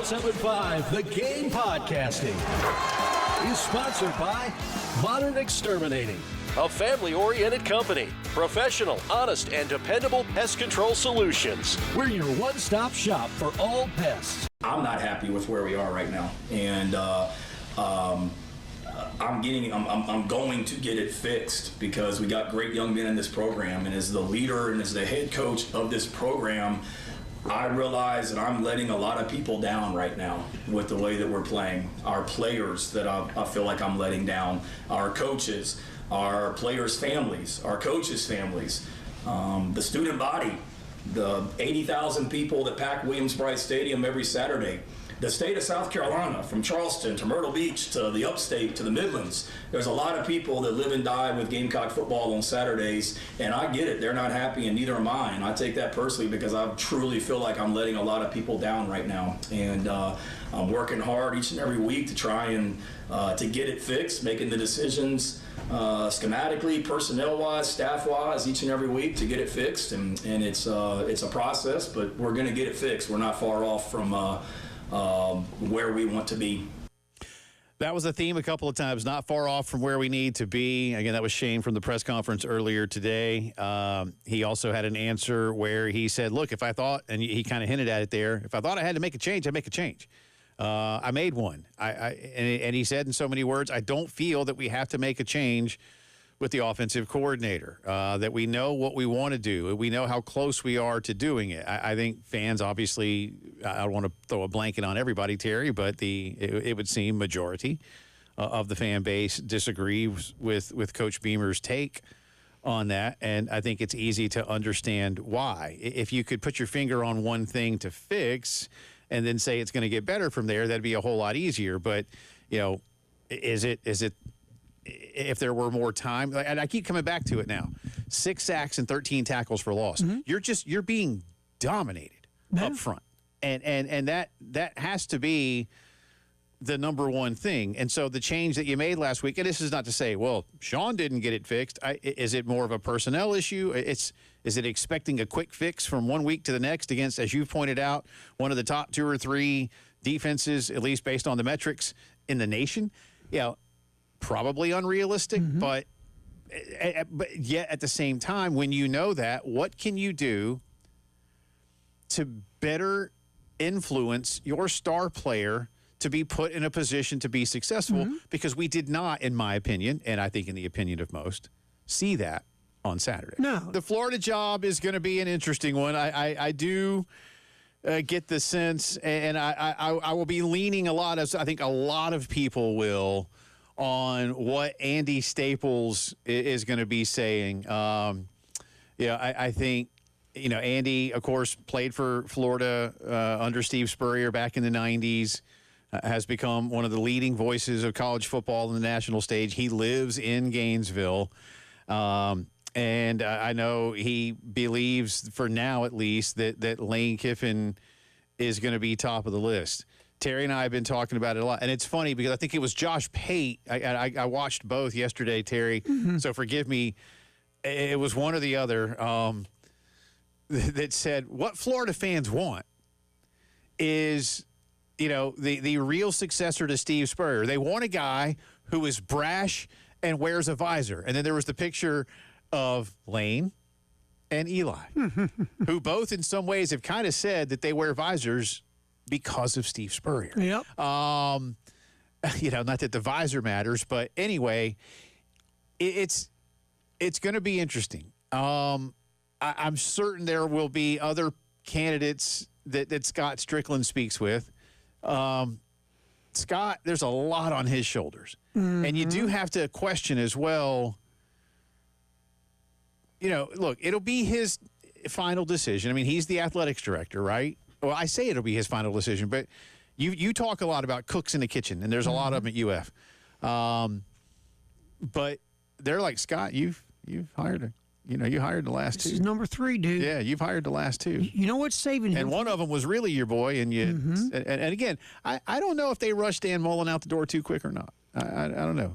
107.5 The Game Podcasting is sponsored by Modern Exterminating, a family-oriented company. Professional, honest, and dependable pest control solutions. We're your one-stop shop for all pests. I'm not happy with where we are right now, and I'm going to get it fixed because we got great young men in this program, and as the leader and as the head coach of this program, I realize that I'm letting a lot of people down right now with the way that we're playing. Our players that I feel like I'm letting down, our coaches, our players' families, our coaches' families, the student body, the 80,000 people that pack Williams-Brice Stadium every Saturday, the state of South Carolina, from Charleston to Myrtle Beach to the upstate to the Midlands. There's a lot of people that live and die with Gamecock football on Saturdays, and I get it. They're not happy, and neither am I. And I take that personally because I truly feel like I'm letting a lot of people down right now. And I'm working hard each and every week to try and to get it fixed, making the decisions schematically, personnel-wise, staff-wise, each and every week to get it fixed. And it's a process, but we're going to get it fixed. We're not far off from where we want to be. That was a theme a couple of times, not far off from where we need to be. Again, that was Shane from the press conference earlier today. He also had an answer where he said, look, if I thought, and he kind of hinted at it there, if I thought I had to make a change, I'd make a change. I made one. And he said in so many words, I don't feel that we have to make a change with the offensive coordinator, that we know what we want to do. We know how close we are to doing it. I think fans, obviously, I don't want to throw a blanket on everybody, Terry, but it would seem majority of the fan base disagrees with Coach Beamer's take on that, and I think it's easy to understand why. If you could put your finger on one thing to fix and then say it's going to get better from there, that'd be a whole lot easier. But, is it if there were more time, and I keep coming back to it now, 6 sacks and 13 tackles for loss. Mm-hmm. You're being dominated up front. And that has to be the number one thing. And so the change that you made last week, and this is not to say, well, Sean didn't get it fixed. Is it more of a personnel issue? Is it expecting a quick fix from one week to the next against, as you've pointed out, one of the top 2 or 3 defenses, at least based on the metrics, in the nation? Probably unrealistic, mm-hmm. but yet at the same time, when you know that, what can you do to better influence your star player to be put in a position to be successful? Mm-hmm. Because we did not, in my opinion, and I think in the opinion of most, see that on Saturday. No. The Florida job is going to be an interesting one. I do get the sense, and I will be leaning a lot, as I think a lot of people will, on what Andy Staples is going to be saying. I think, Andy, of course, played for Florida under Steve Spurrier back in the 90s, has become one of the leading voices of college football on the national stage. He lives in Gainesville. And I know he believes, for now at least, that Lane Kiffin is going to be top of the list. Terry and I have been talking about it a lot. And it's funny because I think it was Josh Pate. I watched both yesterday, Terry. Mm-hmm. So forgive me. It was one or the other that said what Florida fans want is, the real successor to Steve Spurrier. They want a guy who is brash and wears a visor. And then there was the picture of Lane and Eli, who both in some ways have kind of said that they wear visors because of Steve Spurrier. Yep. Not that the visor matters, but anyway, it's going to be interesting. I'm certain there will be other candidates that Scott Strickland speaks with. Scott, there's a lot on his shoulders. Mm-hmm. And you do have to question as well, look, it'll be his final decision. I mean, he's the athletics director, right? Well, I say it'll be his final decision, but you talk a lot about cooks in the kitchen, and there's a lot of them at UF. But they're like, Scott, you've hired you hired the last 2. This is number 3, dude. Yeah, you've hired the last 2. You know what's saving him? And one of them was really your boy, and you. Mm-hmm. And again, I don't know if they rushed Dan Mullen out the door too quick or not. I don't know.